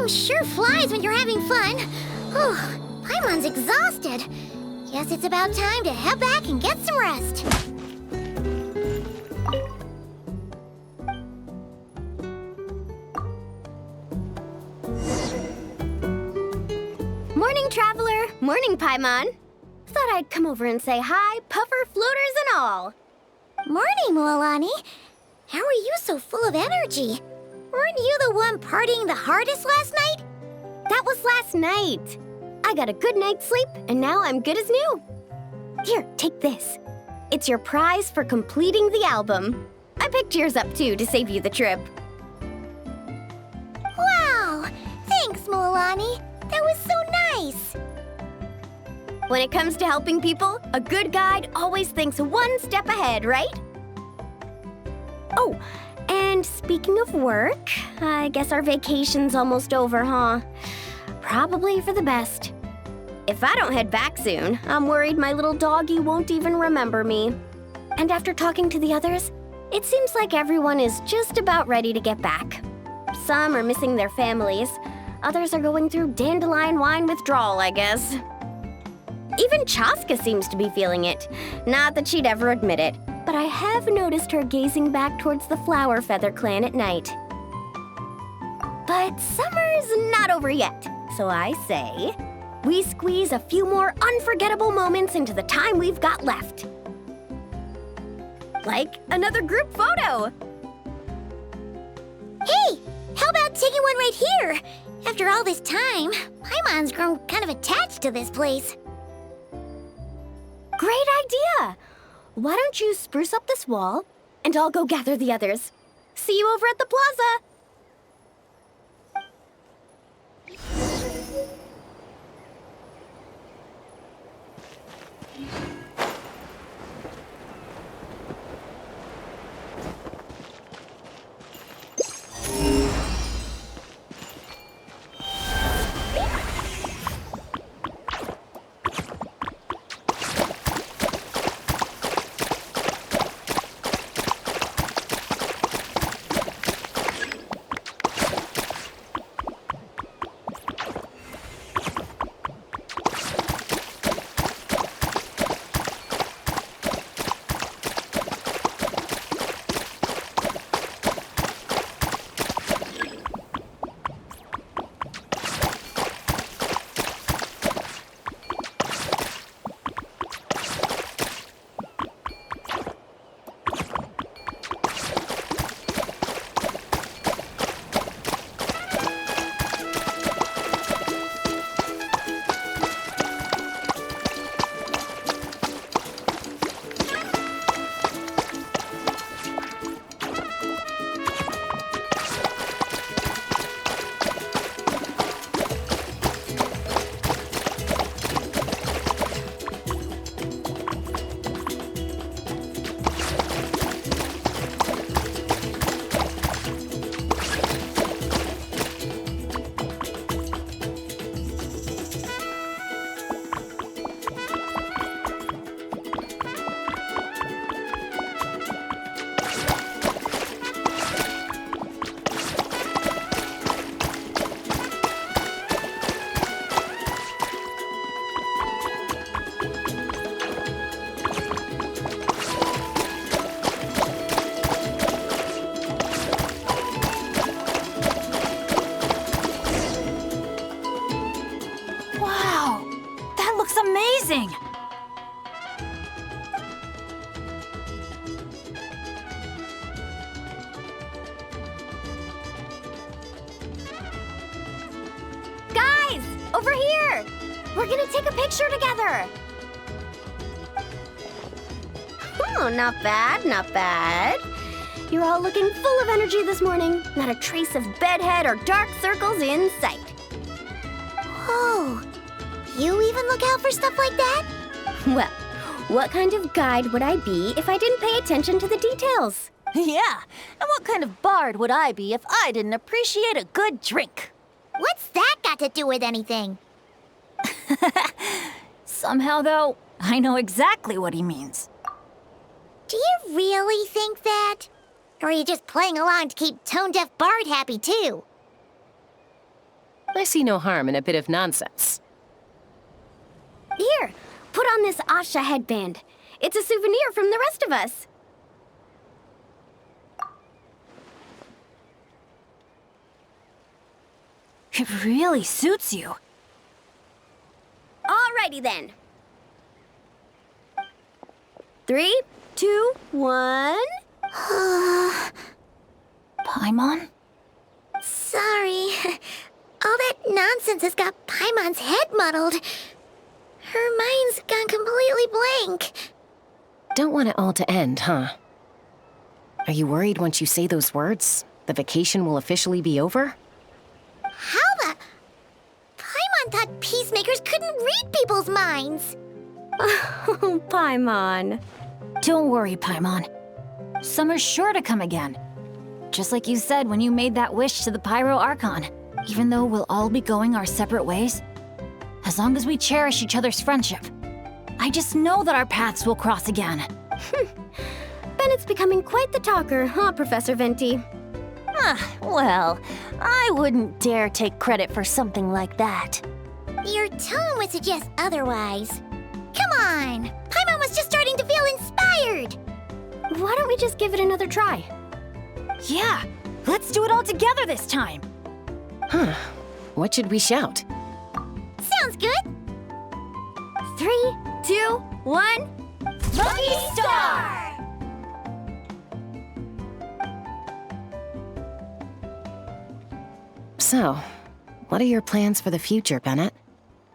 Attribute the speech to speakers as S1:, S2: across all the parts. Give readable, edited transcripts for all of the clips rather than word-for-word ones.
S1: sure flies when you're having fun. Whew, Paimon's exhausted. Guess it's about time to head back and get some rest.
S2: Morning, traveler. Morning, Paimon. Thought I'd come over and say hi, puffer, floaters, and all.
S1: Morning, Mualani. How are you so full of energy? Weren't you the one partying the hardest last night?
S2: That was last night. I got a good night's sleep, and now I'm good as new. Here, take this. It's your prize for completing the album. I picked yours up, too, to save you the trip.
S1: Wow! Thanks, Mualani. That was so nice.
S2: When it comes to helping people, a good guide always thinks one step ahead, right? Oh, and speaking of work, I guess our vacation's almost over, huh? Probably for the best. If I don't head back soon, I'm worried my little doggy won't even remember me. And after talking to the others, it seems like everyone is just about ready to get back. Some are missing their families. Others are going through dandelion wine withdrawal, I guess. Even Chaska seems to be feeling it. Not that she'd ever admit it, but I have noticed her gazing back towards the Flower Feather clan at night. But summer's not over yet, so I say, we squeeze a few more unforgettable moments into the time we've got left. Like another group photo.
S1: Hey, how about taking one right here? After all this time, Paimon's grown kind of attached to this place.
S2: Great idea! Why don't you spruce up this wall, and I'll go gather the others. See you over at the plaza!
S3: Amazing!
S2: Guys, over here! We're gonna take a picture together! Oh, not bad, not bad. You're all looking full of energy this morning. Not a trace of bedhead or dark circles in sight.
S1: Whoa! You even look out for stuff like that?
S2: Well, what kind of guide would I be if I didn't pay attention to the details?
S3: Yeah, and what kind of bard would I be if I didn't appreciate a good drink?
S1: What's that got to do with anything?
S3: Somehow, though, I know exactly what he means.
S1: Do you really think that? Or are you just playing along to keep Tone Deaf Bard happy, too?
S4: I see no harm in a bit of nonsense.
S2: Here, put on this Asha headband. It's a souvenir from the rest of us.
S3: It really suits you.
S2: Alrighty then. 3, 2, 1.
S3: Paimon?
S1: Sorry. All that nonsense has got Paimon's head muddled. Her mind's gone completely blank.
S4: Don't want it all to end, huh? Are you worried once you say those words, the vacation will officially be over?
S1: How the... Paimon thought peacemakers couldn't read people's minds.
S2: Oh, Paimon.
S3: Don't worry, Paimon. Summer's sure to come again. Just like you said when you made that wish to the Pyro Archon. Even though we'll all be going our separate ways, as long as we cherish each other's friendship, I just know that our paths will cross again.
S2: Bennett's becoming quite the talker, huh, Professor Venti?
S3: Well, I wouldn't dare take credit for something like that.
S1: Your tone would suggest otherwise. Come on! Paimon was just starting to feel inspired!
S2: Why don't we just give it another try?
S3: Yeah, let's do it all together this time.
S4: Huh. What should we shout?
S1: Sounds good!
S2: 3, 2, 1.
S3: Lucky Star!
S4: So, what are your plans for the future, Bennett?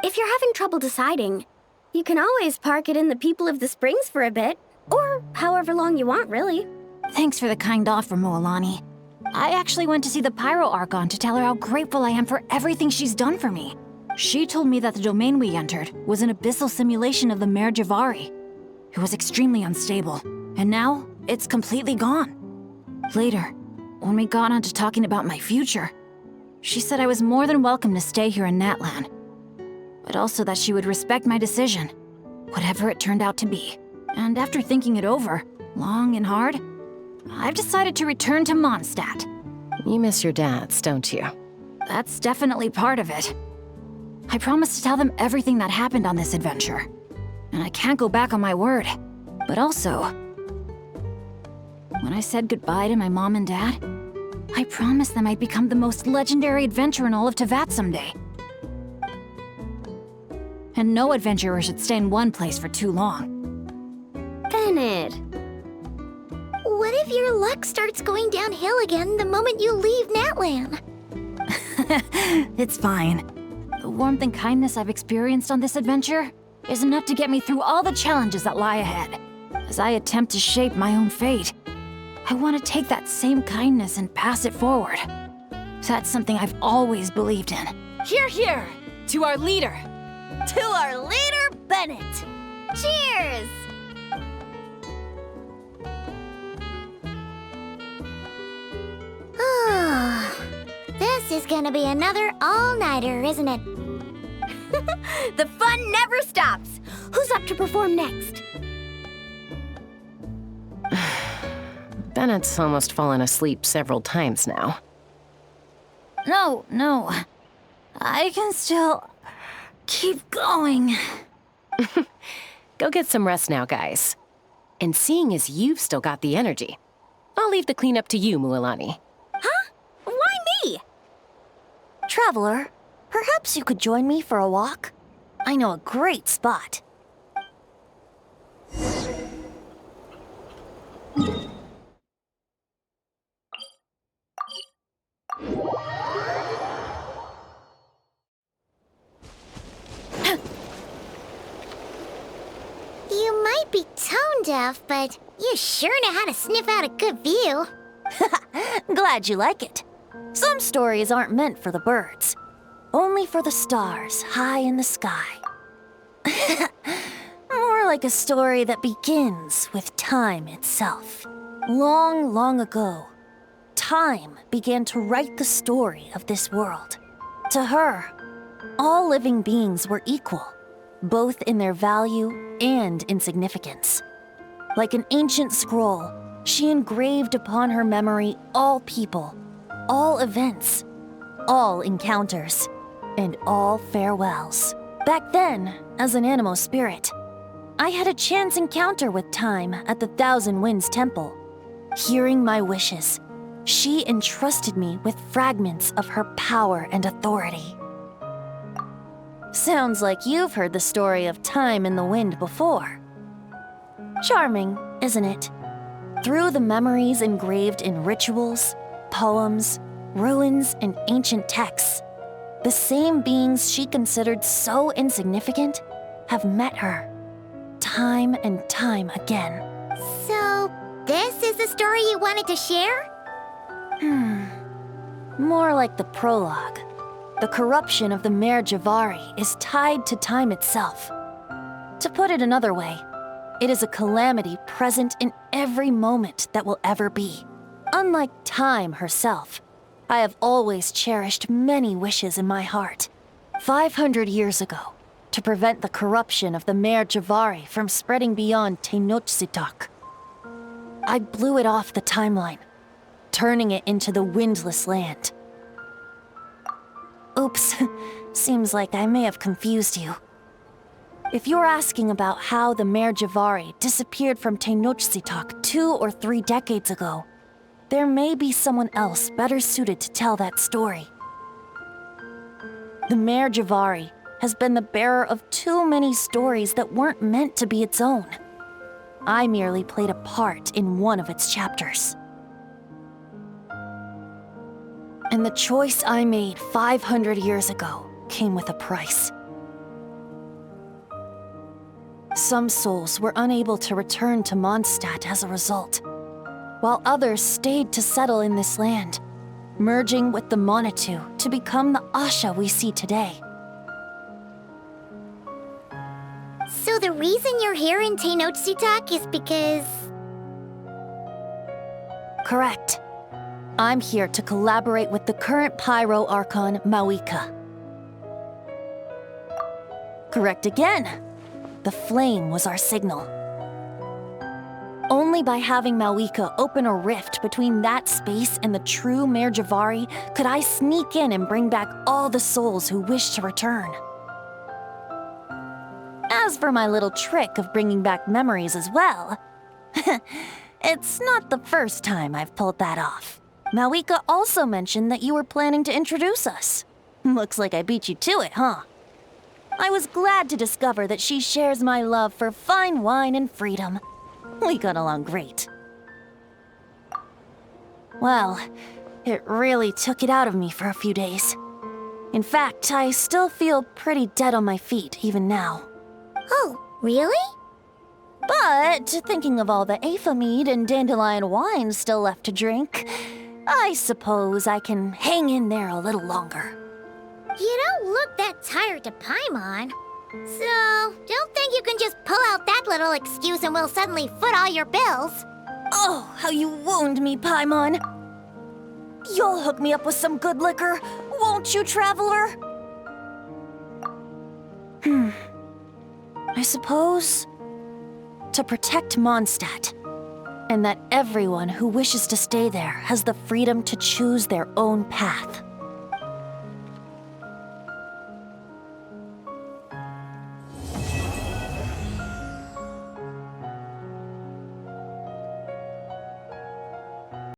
S2: If you're having trouble deciding, you can always park it in the People of the Springs for a bit. Or however long you want, really.
S3: Thanks for the kind offer, Moalani. I actually went to see the Pyro Archon to tell her how grateful I am for everything she's done for me. She told me that the domain we entered was an abyssal simulation of the Mare Jivari. It was extremely unstable, and now it's completely gone. Later, when we got on to talking about my future, she said I was more than welcome to stay here in Natlan, but also that she would respect my decision, whatever it turned out to be. And after thinking it over, long and hard, I've decided to return to Mondstadt.
S4: You miss your dads, don't you?
S3: That's definitely part of it. I promised to tell them everything that happened on this adventure, and I can't go back on my word. But also, when I said goodbye to my mom and dad, I promised them I'd become the most legendary adventurer in all of Teyvat someday. And no adventurer should stay in one place for too long.
S2: Bennett.
S1: What if your luck starts going downhill again the moment you leave Natlan?
S3: It's fine. The warmth and kindness I've experienced on this adventure is enough to get me through all the challenges that lie ahead. As I attempt to shape my own fate, I want to take that same kindness and pass it forward. That's something I've always believed in.
S5: Hear, hear! To our leader!
S3: To our leader, Bennett!
S2: Cheers!
S1: This is gonna be another all-nighter, isn't it?
S2: The fun never stops! Who's up to perform next?
S4: Bennett's almost fallen asleep several times now.
S3: No. I can still keep going.
S4: Go get some rest now, guys. And seeing as you've still got the energy, I'll leave the cleanup to you, Mualani.
S2: Why me?
S3: Traveler, perhaps you could join me for a walk? I know a great spot.
S1: You might be tone deaf, but you sure know how to sniff out a good view.
S3: Glad you like it. Some stories aren't meant for the birds, only for the stars high in the sky. More like a story that begins with time itself. Long, long ago, time began to write the story of this world. To her, all living beings were equal, both in their value and in significance. Like an ancient scroll, she engraved upon her memory all people, all events, all encounters. and all farewells. Back then, as an animal spirit, I had a chance encounter with Time at the Thousand Winds Temple. Hearing my wishes, she entrusted me with fragments of her power and authority. Sounds like you've heard the story of Time in the Wind before. Charming, isn't it? Through the memories engraved in rituals, poems, ruins, and ancient texts, the same beings she considered so insignificant have met her, time and time again.
S1: So, this is the story you wanted to share?
S3: More like the prologue. The corruption of the Mare Jivari is tied to time itself. To put it another way, it is a calamity present in every moment that will ever be. Unlike Time herself, I have always cherished many wishes in my heart. 500 years ago, to prevent the corruption of the Mare Jivari from spreading beyond Tenochtitlan, I blew it off the timeline, turning it into the Windless Land. Oops, seems like I may have confused you. If you're asking about how the Mare Jivari disappeared from Tenochtitlan 2 or 3 decades ago, there may be someone else better suited to tell that story. The Mare Jivari has been the bearer of too many stories that weren't meant to be its own. I merely played a part in one of its chapters. And the choice I made 500 years ago came with a price. Some souls were unable to return to Mondstadt as a result, while others stayed to settle in this land, merging with the Monitu to become the Asha we see today.
S1: So the reason you're here in Tenochtitlan is because...
S3: Correct. I'm here to collaborate with the current Pyro Archon, Mawika. Correct again. The flame was our signal. Only by having Mawika open a rift between that space and the true Mare Jivari could I sneak in and bring back all the souls who wish to return. As for my little trick of bringing back memories as well, it's not the first time I've pulled that off. Mawika also mentioned that you were planning to introduce us. Looks like I beat you to it, huh? I was glad to discover that she shares my love for fine wine and freedom. We got along great. Well, it really took it out of me for a few days. In fact, I still feel pretty dead on my feet even now.
S1: Oh, really?
S3: But thinking of all the Aether mead and dandelion wine still left to drink, I suppose I can hang in there a little longer.
S1: You don't look that tired to Paimon. So, don't think you can just pull out that little excuse and we'll suddenly foot all your bills.
S3: Oh, how you wound me, Paimon. You'll hook me up with some good liquor, won't you, traveler? I suppose to protect Mondstadt, and that everyone who wishes to stay there has the freedom to choose their own path.